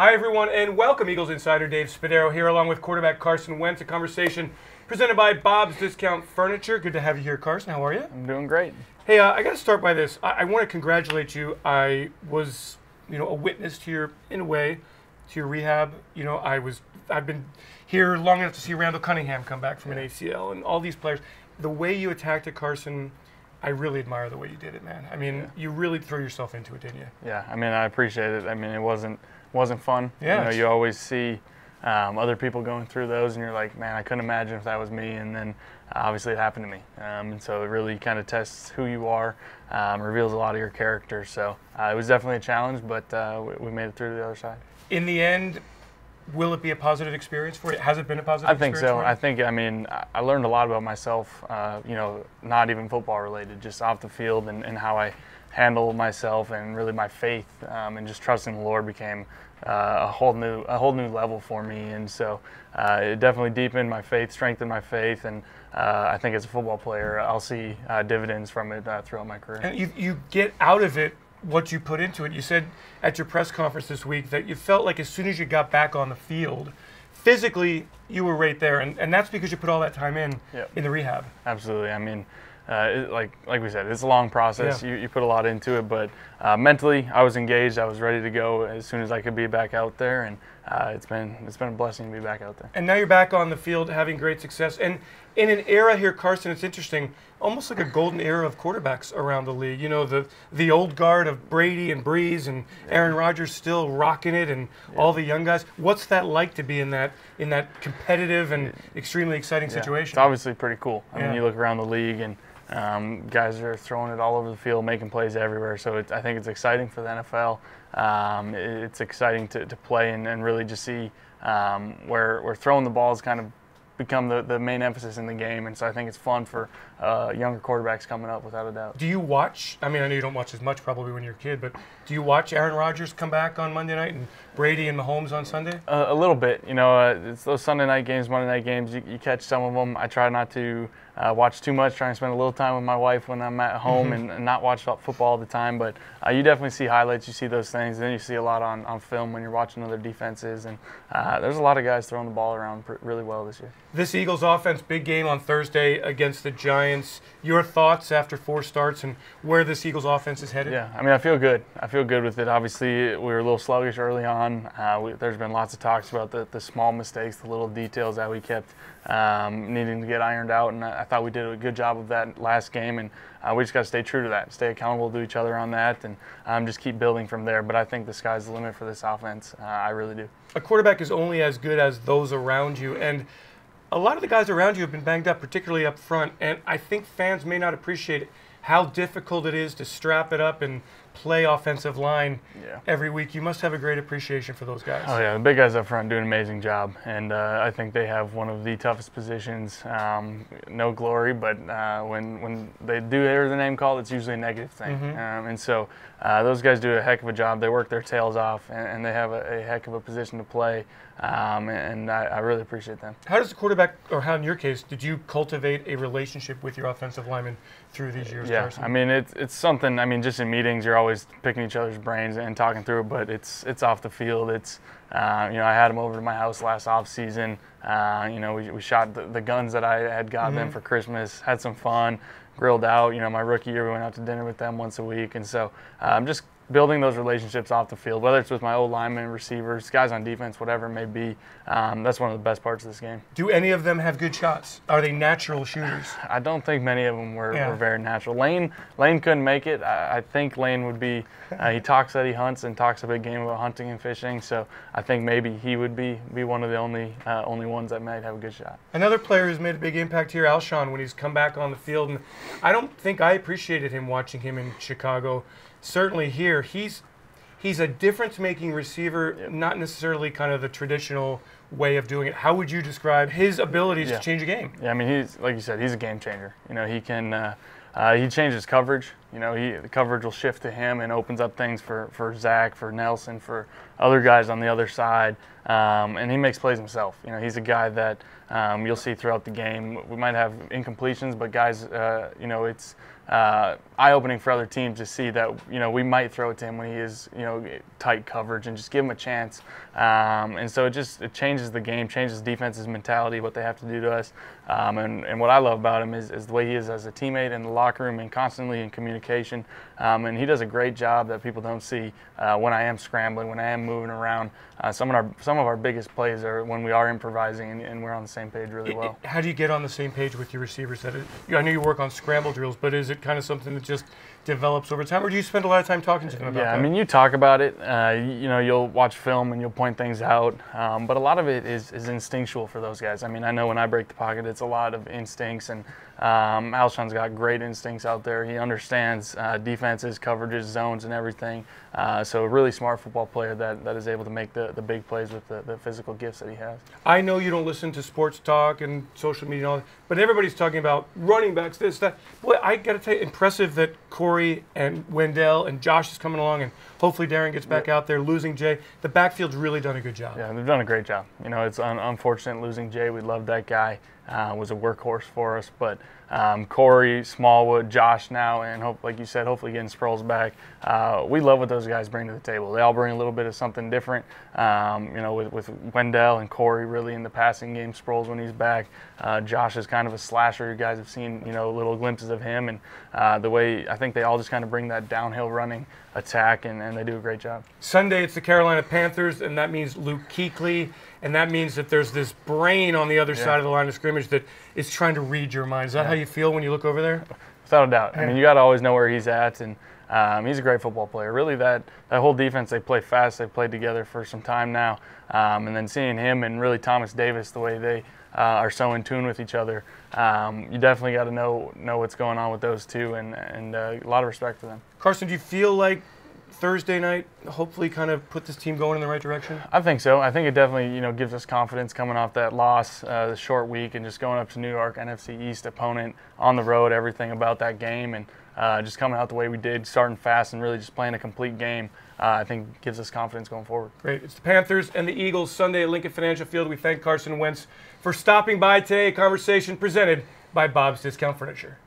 Hi, everyone, and welcome. Eagles insider Dave Spadaro here, along with quarterback Carson Wentz. A conversation presented by Bob's Discount Furniture. Good to have you here, Carson. How are you? I'm doing great. Hey, I got to start by this. I want to congratulate you. I was, a witness to your, in a way, to your rehab. I've been here long enough to see Randall Cunningham come back from an ACL, and all these players. The way you attacked it, Carson, I really admire the way you did it, man. I mean, you really threw yourself into it, didn't you? Yeah, I mean, I appreciate it. I mean, it wasn't fun. Yeah. You always see other people going through those, and you're like, man, I couldn't imagine if that was me. And then obviously it happened to me. And so it really kind of tests who you are, reveals a lot of your character. So it was definitely a challenge, but we made it through to the other side. In the end, will it be a positive experience for you? Has it been a positive experience for you? I think so. I learned a lot about myself, not even football related, just off the field and how I handle myself, and really my faith and just trusting the Lord became a whole new level for me. And so it definitely deepened my faith, strengthened my faith, and I think as a football player, I'll see dividends from it throughout my career. And you get out of it what you put into it. You said at your press conference this week that you felt like as soon as you got back on the field, physically you were right there, and that's because you put all that time in the rehab. Absolutely. I mean, like we said, it's a long process. Yeah. You put a lot into it, but mentally I was engaged. I was ready to go as soon as I could be back out there, and it's been a blessing to be back out there. And now you're back on the field having great success. And in an era here, Carson, it's interesting, almost like a golden era of quarterbacks around the league. You know, the old guard of Brady and Breeze and Aaron Rodgers still rocking it, and all the young guys. What's that like to be in that competitive and extremely exciting situation? It's obviously pretty cool. I mean, you look around the league, and guys are throwing it all over the field, making plays everywhere. So I think it's exciting for the NFL. It's exciting to play and really just see where throwing the ball is kind of become the main emphasis in the game. And so I think it's fun for younger quarterbacks coming up, without a doubt. Do you watch, I mean, I know you don't watch as much probably when you're a kid, but do you watch Aaron Rodgers come back on Monday night and Brady and Mahomes on Sunday? A little bit. It's those Sunday night games, Monday night games, you catch some of them. I try not to watch too much, try and spend a little time with my wife when I'm at home and not watch football all the time. But you definitely see highlights, you see those things, and then you see a lot on film when you're watching other defenses. And there's a lot of guys throwing the ball around really well this year. This Eagles offense, big game on Thursday against the Giants. Your thoughts after 4 starts and where this Eagles offense is headed? Yeah, I mean, I feel good. I feel good with it. Obviously, we were a little sluggish early on. There's been lots of talks about the small mistakes, the little details that we kept needing to get ironed out, and I thought we did a good job of that last game, and we just got to stay true to that, stay accountable to each other on that, and just keep building from there. But I think the sky's the limit for this offense. I really do. A quarterback is only as good as those around you, and a lot of the guys around you have been banged up, particularly up front, and I think fans may not appreciate how difficult it is to strap it up and play offensive line every week. You must have a great appreciation for those guys. Oh yeah, the big guys up front do an amazing job, and I think they have one of the toughest positions. No glory, but when they do hear the name called, it's usually a negative thing. And so those guys do a heck of a job. They work their tails off, and they have a heck of a position to play, and I really appreciate them. How does the quarterback, or how in your case, did you cultivate a relationship with your offensive lineman through these years, Carson? I mean, it's something, I mean, just in meetings, you're always picking each other's brains and talking through it, but it's off the field. It's, I had them over to my house last off season. We shot the guns that I had gotten them for Christmas, had some fun, grilled out. My rookie year, we went out to dinner with them once a week. And so just building those relationships off the field, whether it's with my old linemen, receivers, guys on defense, whatever it may be, that's one of the best parts of this game. Do any of them have good shots? Are they natural shooters? I don't think many of them were very natural. Lane couldn't make it. I think Lane would be, he talks that he hunts and talks a big game about hunting and fishing, so I think maybe he would be one of the only ones that might have a good shot. Another player who's made a big impact here, Alshon, when he's come back on the field, and I don't think I appreciated him watching him in Chicago. Certainly here, he's a difference-making receiver, not necessarily kind of the traditional way of doing it. How would you describe his abilities to change a game? Yeah, I mean, he's, like you said, he's a game changer. He can he changes coverage You know, the coverage will shift to him and opens up things for Zach, for Nelson, for other guys on the other side. And he makes plays himself. You know, he's a guy that you'll see throughout the game. We might have incompletions, but guys, you know, it's eye-opening for other teams to see that, you know, we might throw it to him when he is, you know, tight coverage, and just give him a chance. And so it changes the game, changes defense's mentality, what they have to do to us. And what I love about him is the way he is as a teammate in the locker room and constantly in communication. And he does a great job that people don't see when I am scrambling, when I am moving around. Some of our biggest plays are when we are improvising and we're on the same page really well. How do you get on the same page with your receivers? I know you work on scramble drills, but is it kind of something that just develops over time, or do you spend a lot of time talking to them about that? Yeah, I mean, you talk about it. You know, you'll watch film and you'll point things out, but a lot of it is instinctual for those guys. I mean, I know when I break the pocket, it's a lot of instincts, and Alshon's got great instincts out there. He understands defenses, coverages, zones, and everything. So a really smart football player that is able to make the big plays with the physical gifts that he has. I know you don't listen to sports talk and social media and all that, but everybody's talking about running backs, this, that. Boy, I got to tell you, impressive that Corey and Wendell and Josh is coming along, and hopefully Darren gets back out there, losing Jay. The backfield's really done a good job. Yeah, they've done a great job. You know, it's unfortunate losing Jay. We love that guy. Was a workhorse for us, but Corey, Smallwood, Josh now, and like you said, hopefully getting Sproles back. We love what those guys bring to the table. They all bring a little bit of something different. You know, with Wendell and Corey really in the passing game, Sproles when he's back. Josh is kind of a slasher. You guys have seen, you know, little glimpses of him, and the way I think they all just kind of bring that downhill running attack, and they do a great job. Sunday, it's the Carolina Panthers, and that means Luke Kuechly, and that means that there's this brain on the other side of the line of scrimmage that is trying to read your mind. Is that how you feel when you look over there? Without a doubt. I mean, you got to always know where he's at, and he's a great football player. Really, that whole defense, they play fast. They've played together for some time now, and then seeing him and really Thomas Davis, the way they are so in tune with each other, you definitely got to know what's going on with those two, and a lot of respect for them. Carson, do you feel like Thursday night hopefully kind of put this team going in the right direction? I think so. I think it definitely, you know, gives us confidence coming off that loss, the short week, and just going up to New York, NFC East opponent on the road, everything about that game, and just coming out the way we did, starting fast and really just playing a complete game, I think gives us confidence going forward. Great. It's the Panthers and the Eagles Sunday at Lincoln Financial Field. We thank Carson Wentz for stopping by today. A conversation presented by Bob's Discount Furniture.